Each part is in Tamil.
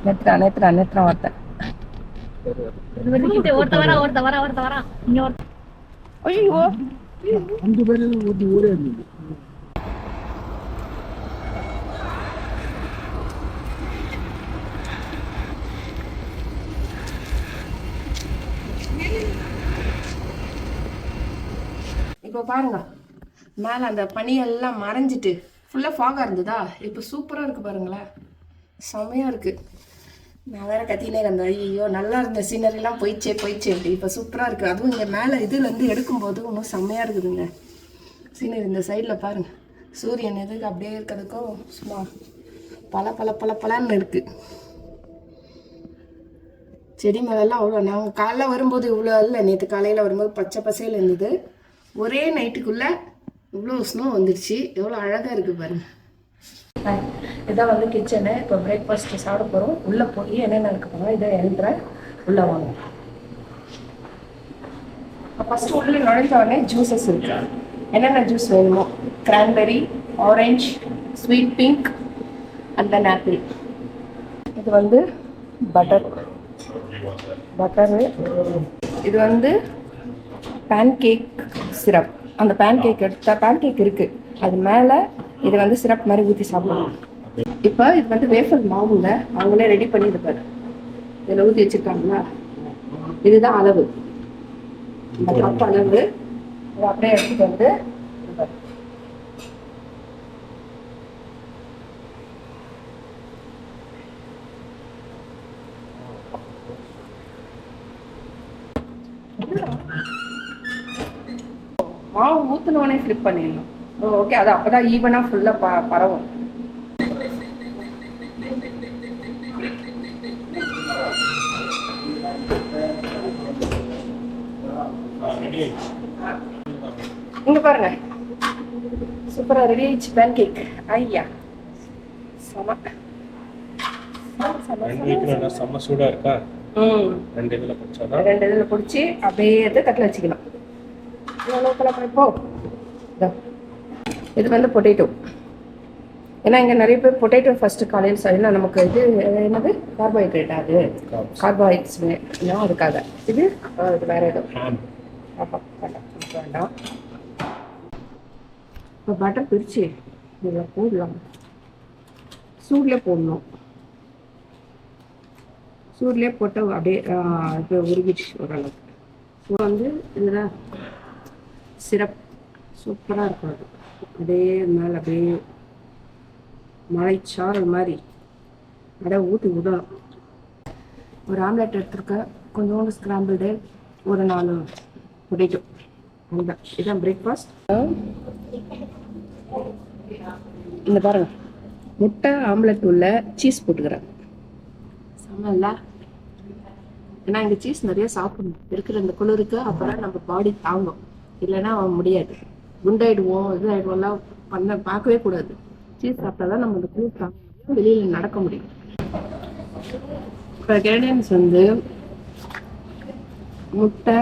நேத்ரா ஒருத்தன் ஐயோ அஞ்சு பேர் ஊரே இருந்தது. இப்போ பாருங்க மேலே அந்த பனியெல்லாம் மறைஞ்சிட்டு ஃபுல்லாக ஃபாகாக இருந்ததா இப்போ சூப்பராக இருக்குது பாருங்களேன், செம்மையாக இருக்குது. நான் வேறு கத்தினே இருந்தேன், ஐயோ நல்லா இருந்த சீனரிலாம் போயிடுச்சே அப்படி. இப்போ சூப்பராக இருக்குது. அதுவும் இங்கே மேலே இதுலேருந்து எடுக்கும்போது இன்னும் செம்மையாக இருக்குதுங்க சீனரி. இந்த சைடில் பாருங்கள், சூரியன் எதுக்கு அப்படியே இருக்கிறதுக்கும் சும்மா பலன்னு இருக்குது. செடி மேலெல்லாம் அவ்வளோ, நாங்கள் காலைல வரும்போது இவ்வளோ இல்லை, நேற்று காலையில் வரும்போது பச்சை பசையில் இருந்தது. ஒரே நைட்டுக்குள்ளே இவ்வளோ ஸ்னோ வந்துடுச்சு. எவ்வளோ அழகாக இருக்குது பாருங்கள். இதான் வந்து கிச்சனு. இப்போ பிரேக்ஃபாஸ்ட்டு சாப்பிட போகிறோம். உள்ளே போய் என்னென்ன இருக்க போகிறோம் இதை எழுதுறேன். உள்ளே வாங்க. ஃபஸ்ட்டு உள்ளே நுழைஞ்ச உடனே ஜூஸஸ் இருக்கு. என்னென்ன ஜூஸ் வேணுமோ, cranberry, orange, sweet pink and then apple. இது வந்து பட்டரு. இது வந்து பேன்கேக் சிரப். அந்த பேன்கேக் இருக்குது, அது மேலே இது வந்து சிரப் மாதிரி ஊற்றி சாப்பிடலாம். இப்போ இது வந்து வேஃபல் மாவுங்க, அவங்களே ரெடி பண்ணி இருப்பாரு. இதில் ஊற்றி வச்சுருக்காங்களா, இதுதான் அளவு, இந்த கப் அளவு. இதை அப்படியே எடுத்துகிட்டு வந்து மாவு ஊற்றினோடனே ஃப்ளிப் பண்ணிடணும். ஓகே, அது அப்போ தான் ஈவனாக ஃபுல்லாக பரவும். இங்கே பாருங்க, சூப்பராக ரெடி ஆயிடுச்சு பேன் கேக். ஐயா செம்ம சூடாக இருக்கா. ரெண்டு இதில் பிடிச்சி அப்படியே எடுத்து தட்டில் வச்சுக்கலாம். இப்போ இது வந்து பொட்டேட்டோ. ஏன்னா இங்கே நிறைய பேர் பொட்டேட்டோ ஃபஸ்ட்டு காலையில் சாப்பிடலாம். நமக்கு இது என்னது கார்போஹைட்ரேட், அது கார்போஹைட்ரேட்ஸ் அதுக்காக. இது வேற ஏதோ வேண்டாம். இப்போ பட்டர் பிரிச்சு இதில் போடலாம். சூட்லேயே போடணும். சூட்லேயே போட்டு அப்படியே இப்போ உருகிடுச்சு ஓரளவுக்கு. ஸோ வந்து இதுதான் சிரப் சூப்பராக இருக்கும். அது அப்படியே மேலே அப்படியே மழைச்சாரல் மாதிரி அப்படியே ஊற்றி விடணும். ஒரு ஆம்லெட் எடுத்துருக்க, கொஞ்சோண்டு ஸ்க்ராம்பிள்டு, ஒரு 4 பொட்டேட்டோ. அதுதான் இதுதான் பிரேக்ஃபாஸ்ட். இந்த பாருங்கள், முட்டை ஆம்லெட் உள்ள சீஸ் போட்டுக்கிறேன். செம்மல்ல. ஏன்னா இங்கே சீஸ் நிறைய சாப்பிடணும் இருக்கிற இந்த குளிருக்கு, அப்போதான் நம்ம பாடி தாங்கும். இல்லைன்னா முடியாது, குண்டாயிடுவோம், இது ஆகிடுவோம்லாம் பார்க்கவே கூடாது. சீஸ் சாப்பிட்டா தான் நம்ம இந்த குளிர் தாங்க, வெளியில் நடக்க முடியும். இப்போ கேடியன்ஸ் வந்து முட்டை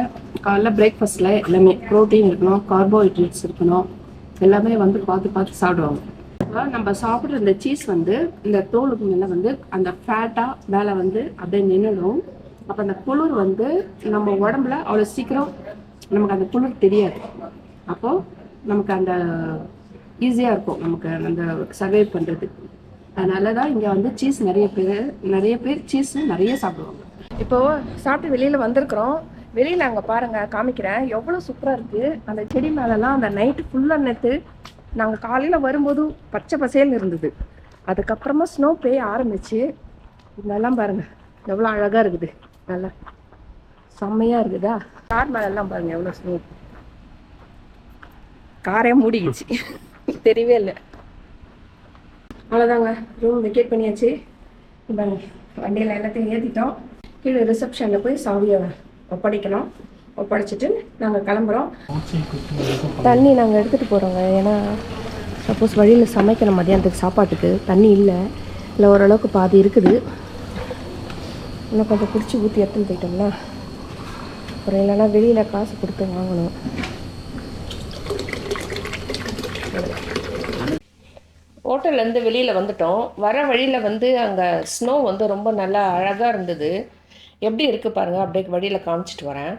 காலைல பிரேக்ஃபாஸ்ட்டில் எல்லாமே ப்ரோட்டீன் இருக்கணும், கார்போஹைட்ரேட்ஸ் இருக்கணும், எல்லாமே வந்து பார்த்து சாப்பிடுவாங்க. நம்ம சாப்பிட்ற இந்த சீஸ் வந்து இந்த தோலுக்கு மேலே வந்து அந்த ஃபேட்டாக மேலே வந்து அப்படியே நின்றுடும். அப்போ அந்த குளிர் வந்து நம்ம உடம்புல அவ்வளோ சீக்கிரம் நமக்கு அந்த குளிர் தெரியாது. அப்போது நமக்கு அந்த ஈஸியாக இருக்கும் நமக்கு அந்த சர்வை பண்ணுறது. அதனால தான் இங்கே வந்து சீஸ் நிறைய பேர் சீஸ் நிறைய சாப்பிடுவாங்க. இப்போது சாப்பிட்டு வெளியில் வந்திருக்கிறோம். வெளியில் அங்கே பாருங்கள், காமிக்கிறேன், எவ்வளோ சூப்பராக இருக்குது. அந்த செடி மேலெலாம் அந்த நைட்டு ஃபுல்லாக நேற்று நாங்கள் காலையில் வரும்போது பச்சை பசேல்னு இருந்தது. அதுக்கப்புறமா ஸ்னோ பெய்ய ஆரம்பிச்சு. இதெல்லாம் பாருங்கள் எவ்வளோ அழகாக இருக்குது, நல்லா செம்மையாக இருக்குதா. கார் மேலெல்லாம் பாருங்கள் எவ்வளோ ஸ்னோ. காரே மூடிக்கிச்சு, தெரியவே இல்லை. அவ்வளோதாங்க, ரூம் வெக்கேட் பண்ணியாச்சு. பாருங்க, வண்டியில் எல்லாத்தையும் ஏற்றிட்டோம். கீழே ரிசப்ஷனில் போய் சாவியை ஒப்படைக்கணும். ஒப்படைச்சிட்டு நாங்கள் கிளம்புறோம். தண்ணி நாங்கள் எடுத்துகிட்டு போகிறோங்க. ஏன்னா சப்போஸ் வழியில் சமைக்கணும் மதியானத்துக்கு சாப்பாட்டுக்கு, தண்ணி இல்லை ஓரளவுக்கு பாதி இருக்குது. இன்னும் கொஞ்சம் பிடிச்சி ஊற்றி எடுத்துன்னு போயிட்டோம்னா அப்புறம் இல்லைன்னா வெளியில் காசு கொடுத்து வாங்கணும். ஹோட்டல்லேருந்து வெளியில் வந்துட்டோம். வர வழியில் வந்து அங்கே ஸ்னோ வந்து ரொம்ப நல்லா அழகாக இருந்தது. எப்படி இருக்குது பாருங்கள், அப்படியே வழியில் காமிச்சிட்டு வரேன்.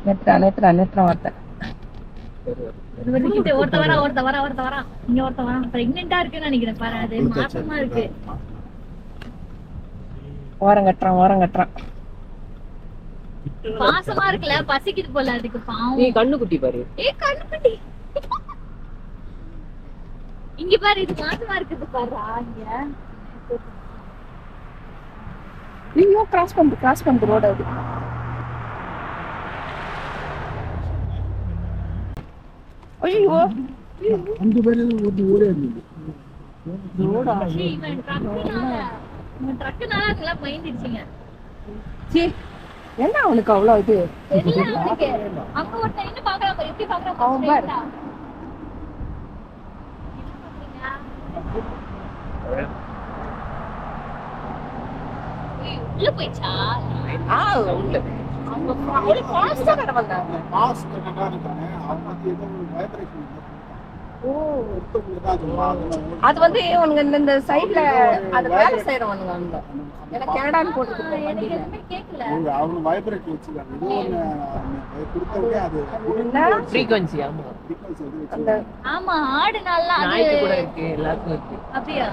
நேற்று வார்த்தை ஒருத்த வரா இங்க ஒருத்த வரா பிரெக்னெண்டா இருக்குன்னு நினைக்கிறேன் பாரு. அது மாசமா இருக்கு. ஓரம் கட்டுறான். பாசமா இருக்குல்ல, பசிக்குது போல அதுக்கு. பாவம். நீ கண்ணுக்குட்டி பாரு. கண்ணுக்குட்டி இங்க பாரு, இது மாசமா இருக்குது பாருடா. இங்க நீங்க கிராஸ் பண்ணு ரோட. அது ஐயோ, அந்த பேரில் ஒரு ஊரே இருந்தது. இவன் ட்ரக்குனால அதெல்லாம் பயந்துடுச்சுங்க. என்ன அவனுக்கு அவ்வளோ இது? அங்க ஒருத்தன் என்ன பாக்குறான் பாரு, எப்படி பாக்குறான் அவன் பாரு. உள்ள போயிச்சா? உள்ள அவங்க ஃபாஸ்டா நடந்தாங்க. மாஸ்க் என்னடா இருக்கானே, அவன் வந்து ஏதோ ஒரு வைப்ரேஷன் அது வந்து உனக்கு இந்த சைடுல அது வேலை செய்யறவனுங்க அந்த எனக்கு கனடான்னு போட்டுருக்கோம். எனக்கு எதுவுமே கேட்கல. அவங்க வைப்ரேட் வச்சுக்காங்க. ஏதோ ஒன்று கொடுத்தவங்க அது ஃப்ரீக்வன்சி. அந்த ஆமா, ஆடு நல்லா நாய்க்கு கூட இருக்கு, எல்லாருக்கும் இருக்கு. அப்படியா?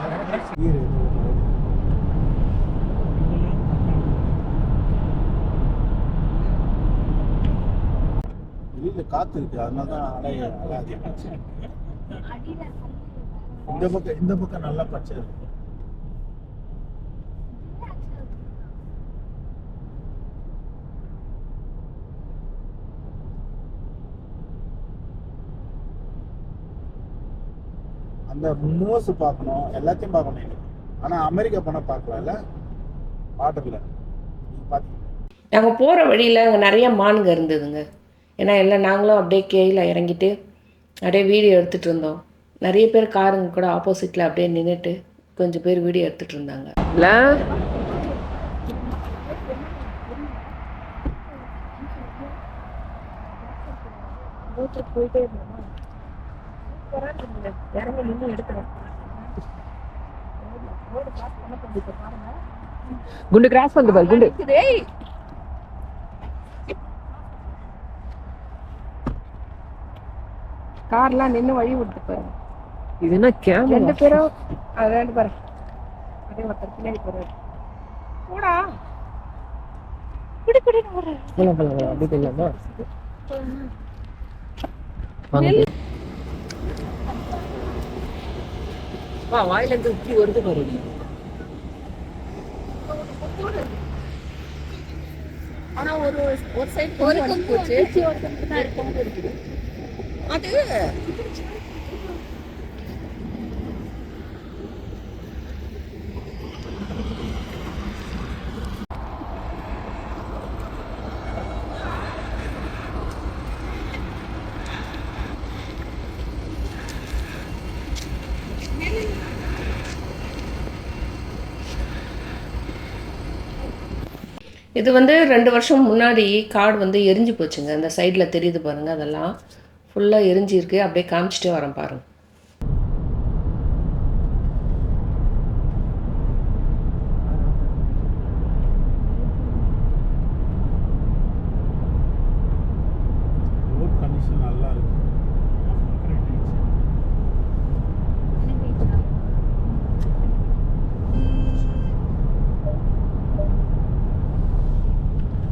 வெளியில காத்து இருக்கு, அதனாலதான் அலை அதிகமாச்சு. இந்த பக்கம் நல்லா பச்சை இருக்கு. அந்த மூஸ் பார்க்கணும், எல்லாத்தையும் பார்க்கணும் எனக்கு. ஆனா அமெரிக்கா போனா பார்க்கலாம்ல, பார்டர்ல பாத்தீங்க. நாங்கள் போகிற வழியில் அங்கே நிறைய மானுங்க இருந்ததுங்க. ஏன்னா எல்லாம் நாங்களும் அப்படியே கீழே இறங்கிட்டு அப்படியே வீடியோ எடுத்துகிட்டு இருந்தோம். நிறைய பேர் காருங்க கூட ஆப்போசிட்டில் அப்படியே நின்றுட்டு கொஞ்சம் பேர் வீடியோ எடுத்துட்டு இருந்தாங்க. இல்ல போயிட்டே இருந்தோமா இறங்கி நின்று எடுக்கிறேன். குண்டு கிராஸ் வந்து பாரு குண்டு. கார்லாம் நின்று வழி விட்டு பாரு. இது என்ன கேமரா? 2 பேரும் அது 2 பாரு. அதே ஒருத்தர் பின்னாடி போறாரு. போடா குடி குடி போறாரு. போலாம் போலாம் போலாம். அப்படி போயிடலாமா? வாங்க. வா வாயில இருந்து உச்சி வருது பாரு. ஆனா ஒரு சைடு போச்சு. அது இது வந்து 2 வருஷம் முன்னாடி கார்டு வந்து எரிஞ்சு போச்சுங்க. அந்த சைடில் தெரியுது பாருங்க, அதெல்லாம் ஃபுல்லாக எரிஞ்சிருக்கு. அப்படியே காமிச்சிட்டே வரேன் பாருங்க. ரோட் கண்டிஷன் நல்லா இருக்கு.